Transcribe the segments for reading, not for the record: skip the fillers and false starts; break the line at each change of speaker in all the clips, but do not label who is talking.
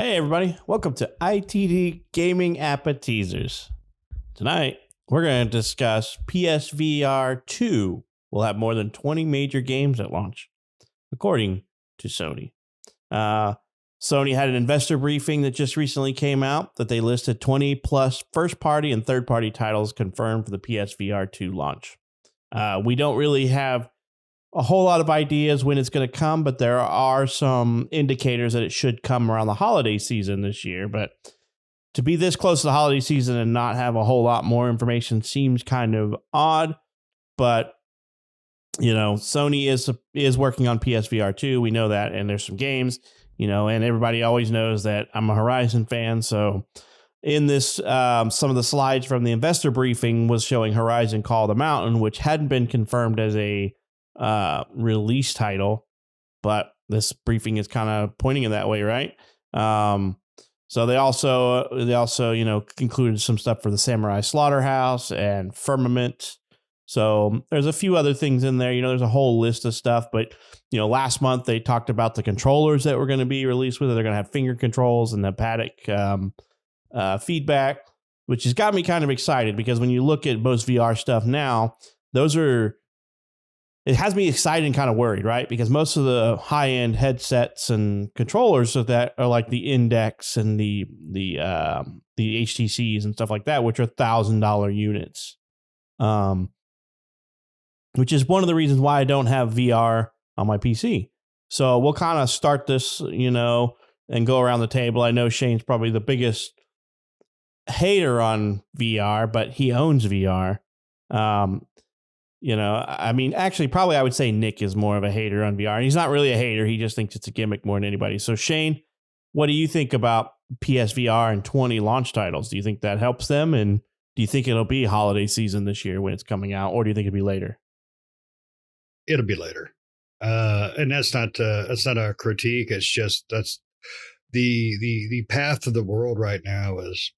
Hey everybody, welcome to ITD Gaming Appetizers. Tonight, we're going to discuss PSVR2 will have more than 20 major games at launch, according to Sony. Sony had an investor briefing that just recently came out that they listed 20 plus first-party and third-party titles confirmed for the PSVR2 launch. We don't really have a whole lot of ideas when it's going to come, but there are some indicators that it should come around the holiday season this year. But to be this close to the holiday season and not have a whole lot more information seems kind of odd. But, you know, Sony is working on PSVR 2. We know that. And there's some games, you know, and everybody always knows that I'm a Horizon fan. So in this, some of the slides from the investor briefing was showing Horizon Call of the Mountain, which hadn't been confirmed as a release title, but this briefing is kind of pointing in that way, right? So they also included some stuff for the Samurai Slaughterhouse and Firmament. So there's a few other things in there. You know, there's a whole list of stuff, but you know, last month they talked about the controllers that were going to be released with it. They're going to have finger controls and the haptic feedback, which has got me kind of excited because when you look at most VR stuff now, it has me excited and kind of worried, right? Because most of the high-end headsets and controllers of that are like the Index and the HTCs and stuff like that, which are $1,000 units. Which is one of the reasons why I don't have VR on my PC. So we'll kind of start this, you know, and go around the table. I know Shane's probably the biggest hater on VR, but he owns VR. You know, I mean, actually, probably I would say Nick is more of a hater on VR. And he's not really a hater. He just thinks it's a gimmick more than anybody. So, Shane, what do you think about PSVR and 20 launch titles? Do you think that helps them? And do you think it'll be holiday season this year when it's coming out? Or do you think it'll be later?
It'll be later. And that's not a critique. It's just that's the path of the world right now is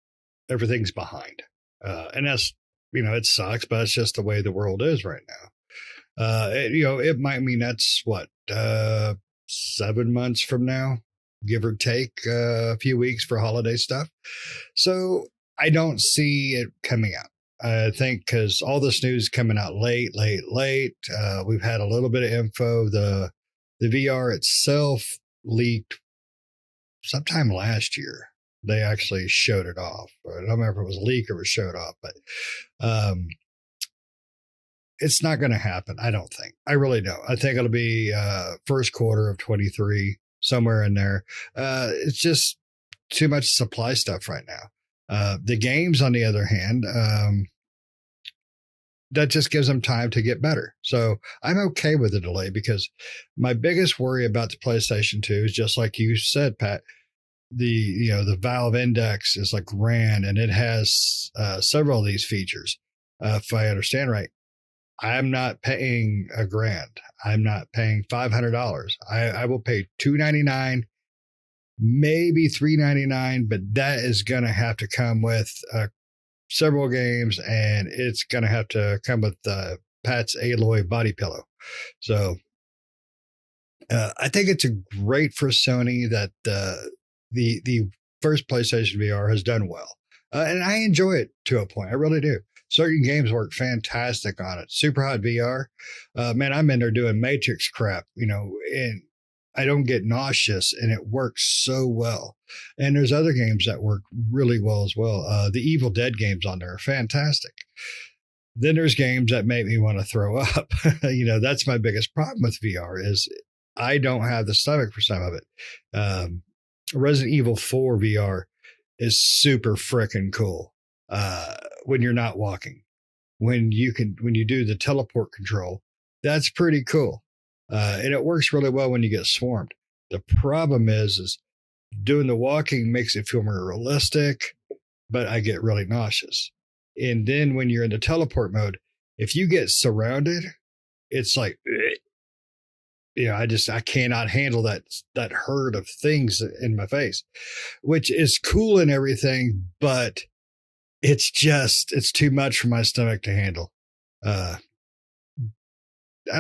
everything's behind. And that's, you know, it sucks, but it's just the way the world is right now. It might mean that's what, 7 months from now, give or take a few weeks for holiday stuff. So I don't see it coming out. I think because all this news is coming out late. We've had a little bit of info. The VR itself leaked sometime last year. They actually showed it off. I don't remember if it was a leak or it was showed off, but it's not going to happen. I don't think. I really don't. I think it'll be first quarter of 23, somewhere in there. It's just too much supply stuff right now. The games, on the other hand, that just gives them time to get better. So I'm okay with the delay because my biggest worry about the PlayStation 2 is just like you said, Pat. The Valve Index is like grand, and it has several of these features. If I understand right, I'm not paying $1,000. I'm not paying $500. I will pay $299, maybe $399, but that is going to have to come with several games, and it's going to have to come with Pat's Aloy body pillow. So I think it's great for Sony that the first PlayStation VR has done well. And I enjoy it to a point. I really do. Certain games work fantastic on it. Super Hot VR. Man, I'm in there doing Matrix crap, you know, and I don't get nauseous, and it works so well. And there's other games that work really well as well. The Evil Dead games on there are fantastic. Then there's games that make me want to throw up. You know, that's my biggest problem with VR is I don't have the stomach for some of it. Resident Evil 4 VR is super freaking cool. When you're not walking, when you do the teleport control, that's pretty cool. And it works really well when you get swarmed. The problem is doing the walking makes it feel more realistic, but I get really nauseous. And then when you're in the teleport mode, if you get surrounded, it's like, I cannot handle that herd of things in my face, which is cool and everything, but it's too much for my stomach to handle. I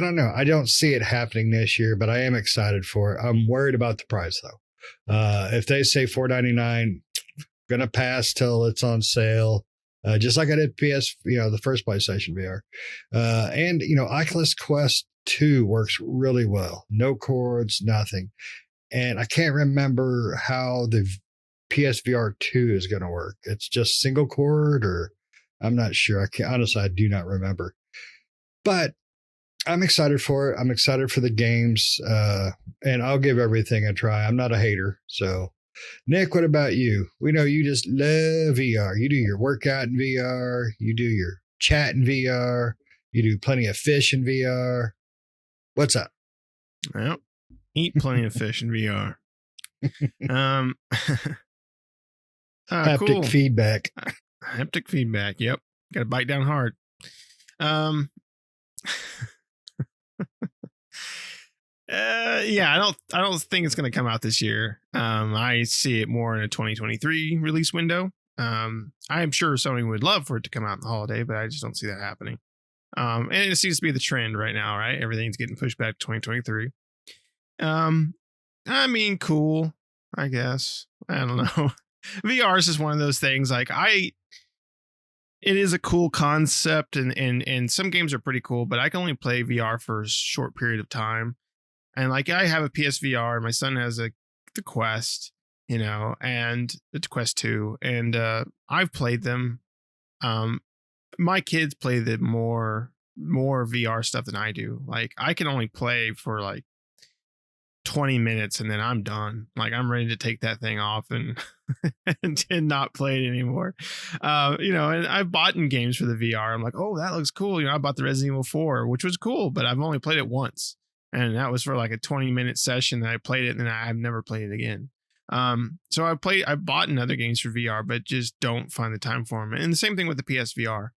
don't know. I don't see it happening this year, but I am excited for it. I'm worried about the price though. If they say $4.99, gonna pass till it's on sale. Just like I did the first PlayStation VR. And Oculus Quest 2 works really well. No cords, nothing. And I can't remember how the PSVR 2 is going to work. It's just single cord, or I'm not sure. I do not remember. But I'm excited for it. I'm excited for the games, and I'll give everything a try. I'm not a hater. So, Nick, what about you? We know you just love VR. You do your workout in VR. You do your chat in VR. You do plenty of fish in VR. What's up?
Well, eat plenty of fish in VR.
Haptic
cool.
feedback.
Haptic feedback. Yep. Got to bite down hard. Yeah, I don't think it's going to come out this year. I see it more in a 2023 release window. I'm sure Sony would love for it to come out in the holiday, but I just don't see that happening. And it seems to be the trend right now, right? Everything's getting pushed back to 2023. I mean, cool, I guess. I don't know. VR is just one of those things. Like it is a cool concept, and some games are pretty cool, but I can only play VR for a short period of time. And like I have a PSVR, my son has the Quest, and the Quest 2, and I've played them. My kids play the more VR stuff than I do. Like I can only play for like 20 minutes and then I'm done. Like I'm ready to take that thing off and and not play it anymore. And I've bought in games for the VR. I'm like, oh, that looks cool. I bought the Resident Evil 4, which was cool, but I've only played it once. And that was for like a 20-minute session that I played it, and then I've never played it again. So I bought in other games for VR, but just don't find the time for them. And the same thing with the PSVR.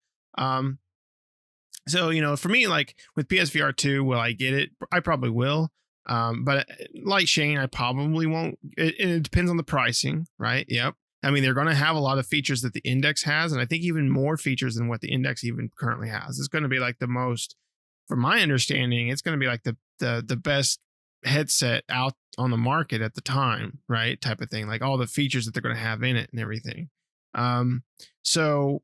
So, for me, like with PSVR 2, will I get it? I probably will. But like Shane, I probably won't. It depends on the pricing, right? Yep. I mean, they're going to have a lot of features that the Index has, and I think even more features than what the Index even currently has. It's going to be like the most, from my understanding, it's going to be like the best headset out on the market at the time, right? Type of thing, like all the features that they're going to have in it and everything. So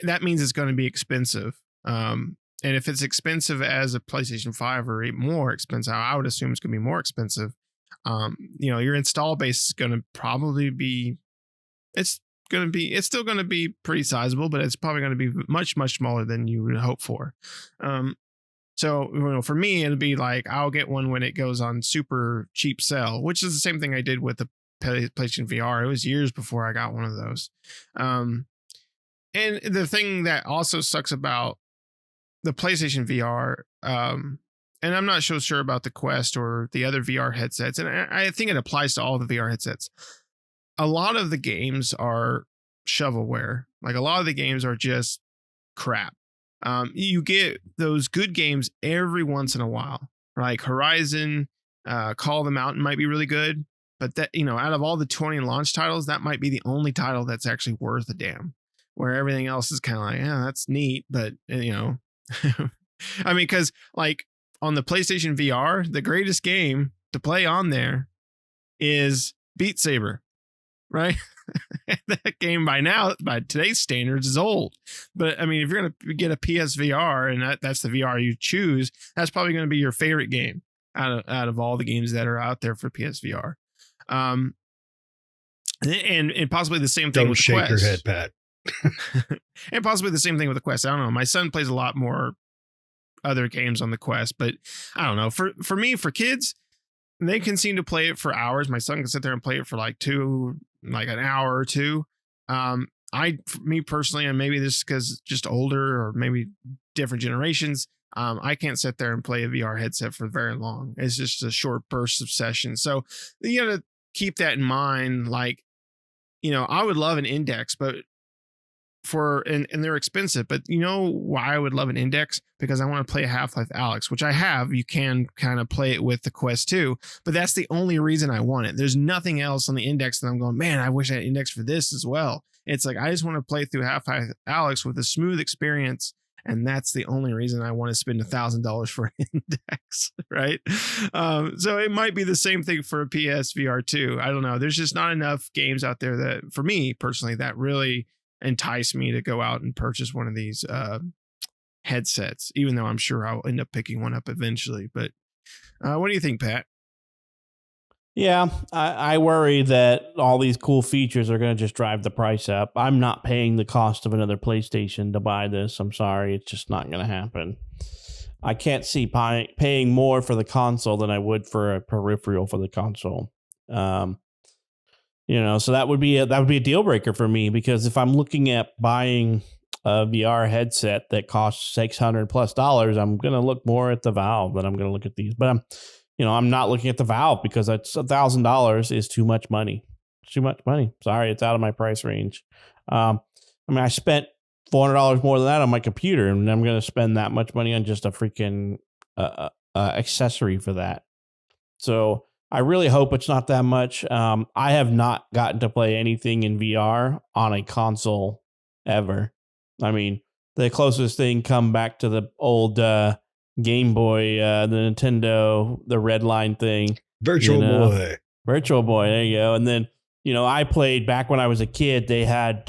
that means it's going to be expensive. And if it's expensive as a PlayStation 5 or even more expensive, I would assume it's going to be more expensive. Your install base is going to probably be, it's still going to be pretty sizable, but it's probably going to be much, much smaller than you would hope for. So for me, it'll be like, I'll get one when it goes on super cheap sale, which is the same thing I did with the PlayStation VR. It was years before I got one of those. And the thing that also sucks about the PlayStation VR, and I'm not so sure about the Quest or the other VR headsets, and I think it applies to all the VR headsets. A lot of the games are shovelware. Like a lot of the games are just crap. You get those good games every once in a while, like Horizon, Call of the Mountain might be really good, but that, out of all the 20 launch titles, that might be the only title that's actually worth a damn, where everything else is kind of like, yeah, that's neat, but I mean, because like on the PlayStation VR, the greatest game to play on there is Beat Saber, right? That game by today's standards is old. But I mean, if you're going to get a PSVR and that's the VR you choose, that's probably going to be your favorite game out of all the games that are out there for PSVR. And possibly the same thing
Don't
with the
shake
Quest.
your head, Pat.
And possibly the same thing with the Quest. I don't know. My son plays a lot more other games on the Quest, but I don't know. For me, for kids, they can seem to play it for hours. My son can sit there and play it for like an hour or two. For me personally, and maybe this is because just older or maybe different generations, I can't sit there and play a VR headset for very long. It's just a short burst of sessions. So you got to keep that in mind. Like, I would love an Index, but and they're expensive, but why I would love an Index? Because I want to play Half-Life Alyx, which I have. You can kind of play it with the Quest 2, but that's the only reason I want it. There's nothing else on the Index that I'm going, man, I wish I had an Index for this as well. It's like, I just want to play through Half-Life Alyx with a smooth experience And that's the only reason I want to spend $1,000 for an index, right? So it might be the same thing for a PSVR2. I don't know. There's just not enough games out there that, for me personally, that really entice me to go out and purchase one of these headsets, even though I'm sure I'll end up picking one up eventually. But what do you think, Pat?
Yeah, I worry that all these cool features are going to just drive the price up. I'm not paying the cost of another PlayStation to buy this. I'm sorry. It's just not going to happen. I can't see paying more for the console than I would for a peripheral for the console. So that would be a deal breaker for me, because if I'm looking at buying a VR headset that costs $600+, I'm going to look more at the Valve than I'm going to look at these. But I'm not looking at the Valve because that's $1,000 is too much money. It's too much money. Sorry, it's out of my price range. I spent $400 more than that on my computer, and I'm going to spend that much money on just a freaking accessory for that. So I really hope it's not that much. I have not gotten to play anything in VR on a console ever. I mean, the closest thing come back to the old Game Boy, the Nintendo, the red line thing.
Virtual Boy.
Virtual Boy, there you go. And then, I played back when I was a kid. They had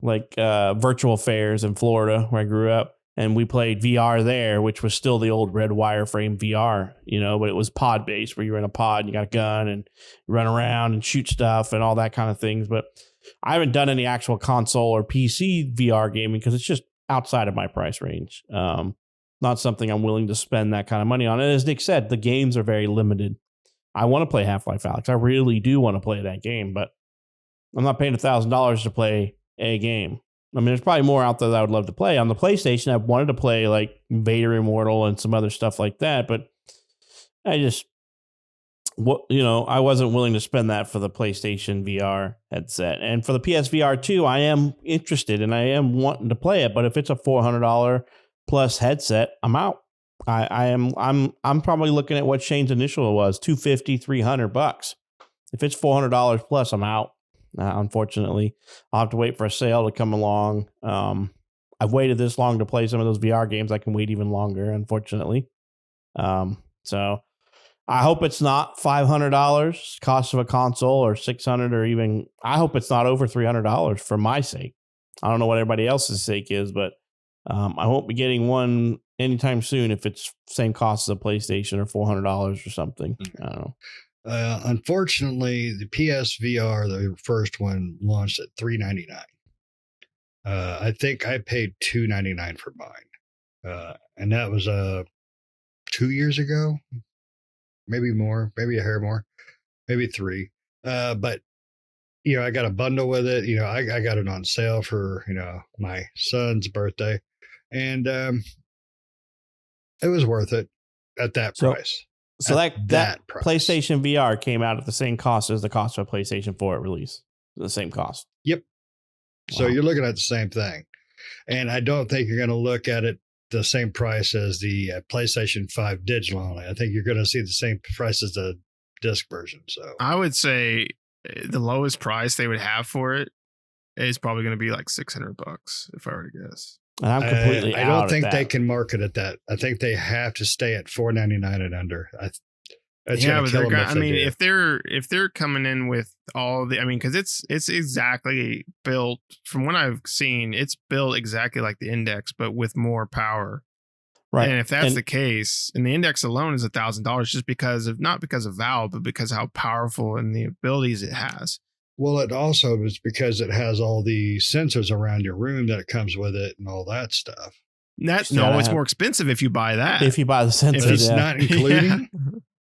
virtual fairs in Florida where I grew up. And we played VR there, which was still the old red wireframe VR, but it was pod based, where you were in a pod and you got a gun and run around and shoot stuff and all that kind of things. But I haven't done any actual console or PC VR gaming because it's just outside of my price range. Not something I'm willing to spend that kind of money on. And as Nick said, the games are very limited. I want to play Half-Life Alyx. I really do want to play that game, but I'm not paying $1,000 to play a game. I mean, there's probably more out there that I would love to play. On the PlayStation, I wanted to play like Vader Immortal and some other stuff like that, but I wasn't willing to spend that for the PlayStation VR headset. And for the PSVR 2, I am interested and I am wanting to play it, but if it's a $400 plus headset, I'm out. I'm probably looking at what Shane's initial was, $250, $300. If it's $400 plus, I'm out. Unfortunately, I'll have to wait for a sale to come along. I've waited this long to play some of those VR games. I can wait even longer, unfortunately. So I hope it's not $500 cost of a console, or $600, or even, I hope it's not over $300 for my sake. I don't know what everybody else's sake is, but I won't be getting one anytime soon if it's same cost as a PlayStation or $400 or something. I don't know.
Unfortunately, the PSVR, the first one, launched at $399. I think I paid $299 for mine, and that was 2 years ago, maybe more, maybe a hair more, maybe 3. But I got a bundle with it. I got it on sale for my son's birthday, and it was worth it at that price.
So that price. PlayStation VR came out at the same cost as the cost of a PlayStation 4 release. The same cost.
Yep. Wow. So you're looking at the same thing. And I don't think you're going to look at it the same price as the PlayStation 5 digital only. I think you're going to see the same price as the disc version. So
I would say the lowest price they would have for it is probably going to be like $600 if I were to guess.
And I'm completely
I don't think they can market at that. I think they have to stay at $499 and under. If they're coming in with all the, because it's exactly built, from what I've seen, it's built exactly like the Index, but with more power. Right. And if that's the case, and the Index alone is $1,000, just not because of Valve, but because of how powerful and the abilities it has. Well, it also is because it has all the sensors around your room that it comes with it and all that stuff.
It's more expensive if you buy that.
If you buy the sensors,
if it's not including.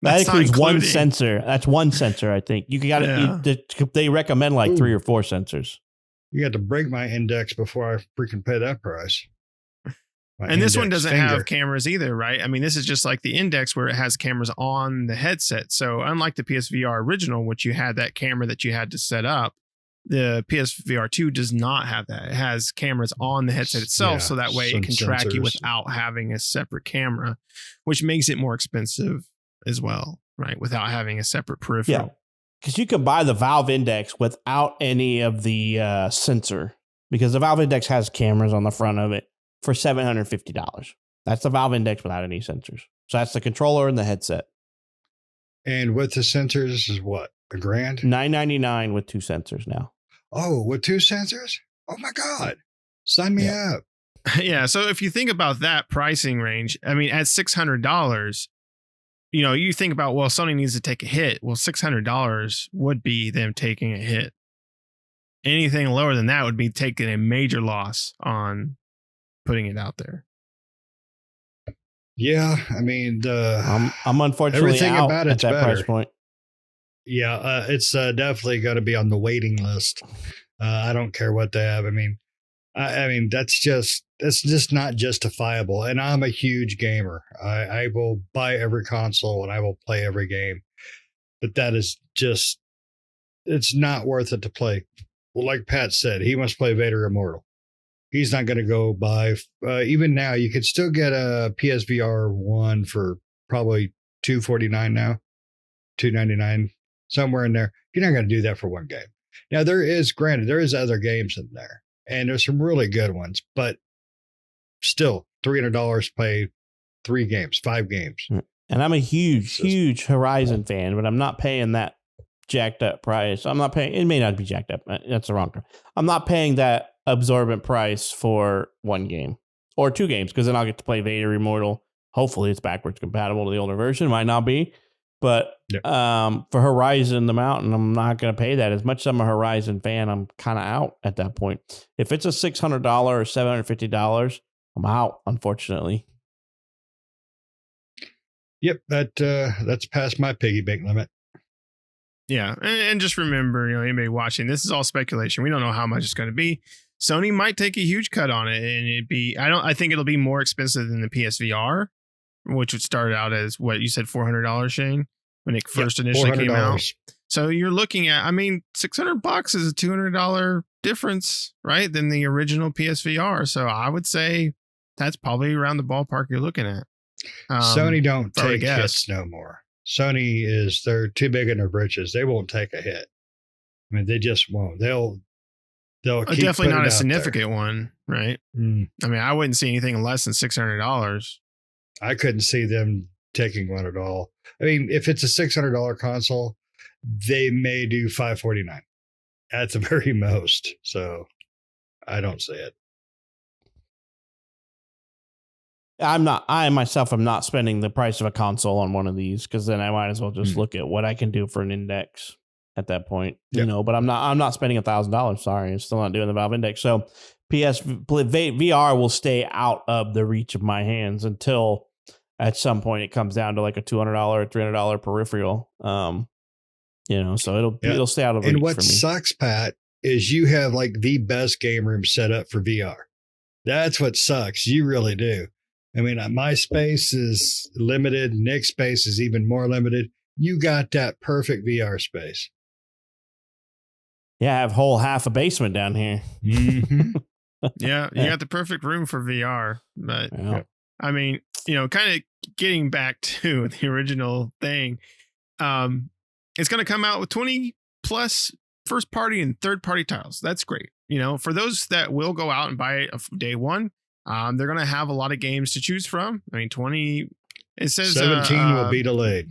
That includes one sensor. That's one sensor, I think. They recommend like 3 or 4 sensors.
You got to break my Index before I freaking pay that price.
And this one doesn't have cameras either, right? This is just like the Index, where it has cameras on the headset. So unlike the PSVR original, which you had that camera that you had to set up, the PSVR 2 does not have that. It has cameras on the headset itself, so that way it can track you without having a separate camera, which makes it more expensive as well, right? Without having a separate peripheral.
Yeah, because you can buy the Valve Index without any of the sensor, because the Valve Index has cameras on the front of it for $750. That's the Valve Index without any sensors. So that's the controller and the headset.
And with the sensors is what? $1,000?
$999 with 2 sensors now.
Oh, with 2 sensors? Oh my God. Sign me up.
Yeah. So if you think about that pricing range, I mean, at $600, you know, you think about, well, Sony needs to take a hit. Well, $600 would be them taking a hit. Anything lower than that would be taking a major loss on putting it out there.
Yeah, I mean,
I'm unfortunately
everything
out
about
at
it's
that
better.
price point.
Yeah, it's definitely going to be on the waiting list. I don't care what they have. I mean, that's just not justifiable. And I'm a huge gamer. I will buy every console and I will play every game. But that is just, it's not worth it to play. Well, like Pat said, he must play Vader Immortal. He's not going to go buy. Even now, you could still get a PSVR 1 for probably $249 now, $299, somewhere in there. You're not going to do that for one game. Now, there is other games in there, and there's some really good ones, but still, $300 to play 3 games, 5 games.
And I'm a huge Horizon fan, but I'm not paying that jacked up price. I'm not paying. It may not be jacked up. That's the wrong term. I'm not paying that absorbent price for 1 game or 2 games, because then I'll get to play Vader Immortal. Hopefully it's backwards compatible to the older version. Might not be, but for Horizon the Mountain, I'm not going to pay that. As much as I'm a Horizon fan, I'm kind of out at that point. If it's a $600 or $750, I'm out, unfortunately.
Yep, that's past my piggy bank limit.
Yeah, and just remember, you know, anybody watching, this is all speculation. We don't know how much it's going to be. Sony might take a huge cut on it, and I think it'll be more expensive than the PSVR, which would start out as what you said, $400, Shane, when it first initially came out. So you're looking at, I mean, $600 is a $200 difference, right, than the original PSVR. So I would say that's probably around the ballpark you're looking at.
Sony don't take hits no more. Sony they're too big in their britches. They won't take a hit. I mean, they just won't. They'll keep
definitely not a
out
significant one, right? I mean, I wouldn't see anything less than $600.
I couldn't see them taking one at all. I mean, if it's a $600 console, they may do $549 at the very most. So I don't see it.
I myself am not spending the price of a console on one of these, because then I might as well just look at what I can do for an index at that point, you know, but I'm not spending $1,000. Sorry. I'm still not doing the Valve Index. So VR will stay out of the reach of my hands until at some point it comes down to like a $200 or $300 peripheral. You know, so it'll stay out of reach for me.
And what sucks, Pat, is you have like the best game room set up for VR. That's what sucks. You really do. I mean, my space is limited. Nick's space is even more limited. You got that perfect VR space.
Yeah, I have half a basement down here.
Mm-hmm.
Yeah, you got the perfect room for VR. But I mean, you know, kind of getting back to the original thing, it's going to come out with 20 plus first party and third party titles. That's great. You know, for those that will go out and buy it day one, they're going to have a lot of games to choose from. I mean, 20, it says
17 will be delayed.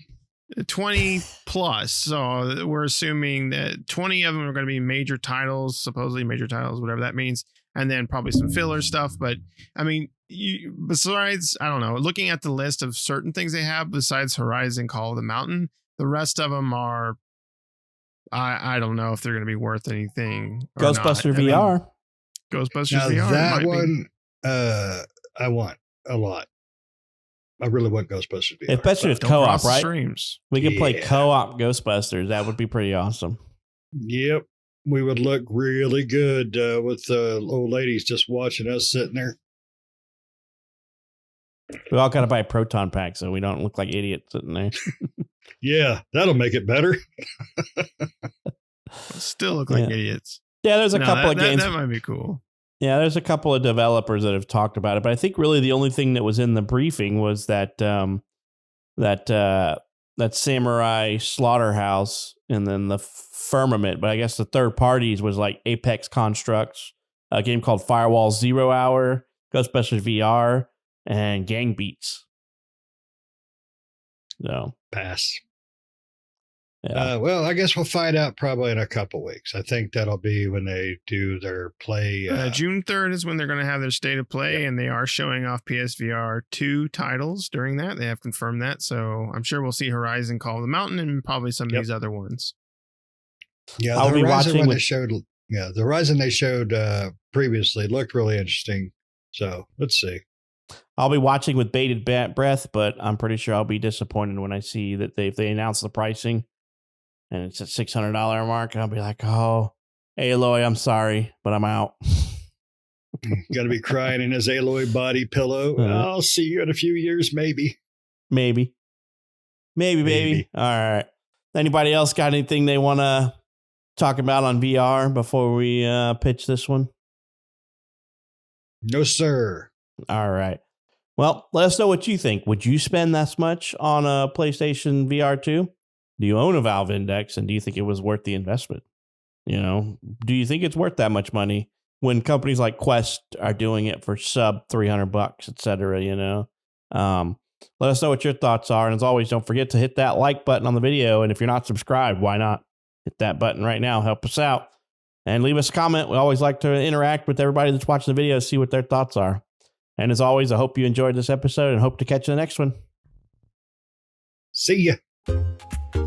20 plus. So we're assuming that 20 of them are going to be major titles, supposedly major titles, whatever that means. And then probably some filler stuff. But I mean, besides, I don't know, looking at the list of certain things they have besides Horizon Call of the Mountain, the rest of them are, I don't know if they're going to be worth anything.
Ghostbuster VR.
I mean, Ghostbusters
now
VR.
That one, I want a lot. I really want Ghostbusters VR.
Especially with co-op, right?
Streams.
We could play co-op Ghostbusters. That would be pretty awesome.
Yep. We would look really good with old ladies just watching us sitting there.
We all got to buy a proton pack so we don't look like idiots sitting there.
Yeah, that'll make it better.
Still look like idiots.
Yeah, there's a couple of games.
That might be cool.
Yeah, there's a couple of developers that have talked about it, but I think really the only thing that was in the briefing was that that Samurai Slaughterhouse and then the Firmament. But I guess the third parties was like Apex Constructs, a game called Firewall 0 Hour, Ghostbusters VR, and Gang Beats. So
Pass.
yeah.
Well, I guess we'll find out probably in a couple weeks. I think that'll be when they do their play.
June 3rd is when they're going to have their state of play, and they are showing off PSVR2 titles during that. They have confirmed that. So I'm sure we'll see Horizon Call of the Mountain and probably some of these other ones.
Yeah,
I'll
the
be
Horizon
watching
one
with-
they showed. Yeah, the Horizon they showed previously looked really interesting. So let's see.
I'll be watching with bated breath, but I'm pretty sure I'll be disappointed when I see that if they announce the pricing and it's at $600 mark. I'll be like, oh, Aloy, I'm sorry, but I'm out.
Got to be crying in his Aloy body pillow. I'll see you in a few years, maybe.
Maybe. All right. Anybody else got anything they want to talk about on VR before we pitch this one?
No, sir.
All right. Well, let us know what you think. Would you spend that much on a PlayStation VR 2? Do you own a Valve Index, and do you think it was worth the investment? You know, do you think it's worth that much money when companies like Quest are doing it for sub $300, et cetera, you know? Let us know what your thoughts are. And as always, don't forget to hit that like button on the video. And if you're not subscribed, why not hit that button right now? Help us out and leave us a comment. We always like to interact with everybody that's watching the video, see what their thoughts are. And as always, I hope you enjoyed this episode and hope to catch you in the next one.
See ya.